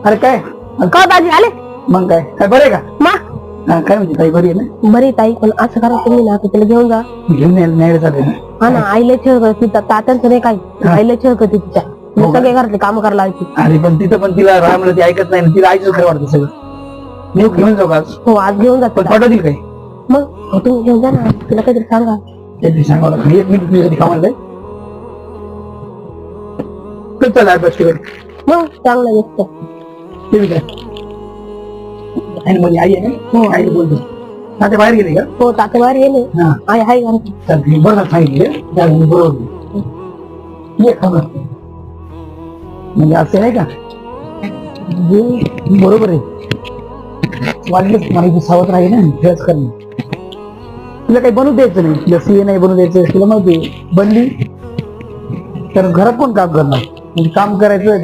अरे काय का दाजी आले मग काय बरं आहे का? मा काय म्हणजे ताई बरी आहे ना? बरी ताई पण असं करा तुम्ही ना त्याला घेऊन जा. घेऊन न्यायला चालेल ना? हा ना आईला छळ करते तात्यांचं नाही काय आईला छळ करते तिच्या हो का? सगळे घरातले काम करायला लावायची. अरे पण तिथं पण तिला रामला ती ऐकत नाही ना, तिला आईच खरं वाटतं सगळं. मी घेऊन जाऊ का आज? हो आज घेऊन जाते पण पाठवतील काय? मग हो, तुम्ही घेऊन जा ना तिला काहीतरी सांगा. काहीतरी सांगावं लागतं. एक मिनिट मी कधी कामाला जाईल. कधी चालला अभ्यास तिकडे? मग चांगलं दिसतं. तुम्ही काय आणि माझी आई आहे ना? हो आईला बोलतो. आता बाहेर गेली का? हो तात्या बाहेर गेले हा आई हाय घरात. चालते बरं सांगितले बरोबर ये खबर म्हणजे असं नाही का जे बरोबर आहे वाटलंच मला इथे सावध राहील ना खेळच करणं तिला काही बनवू द्यायचं नाही तिला सीए नाही बनवू द्यायचं तिला माहिती बनली तर घरात कोण काम करणार म्हणजे काम करायचं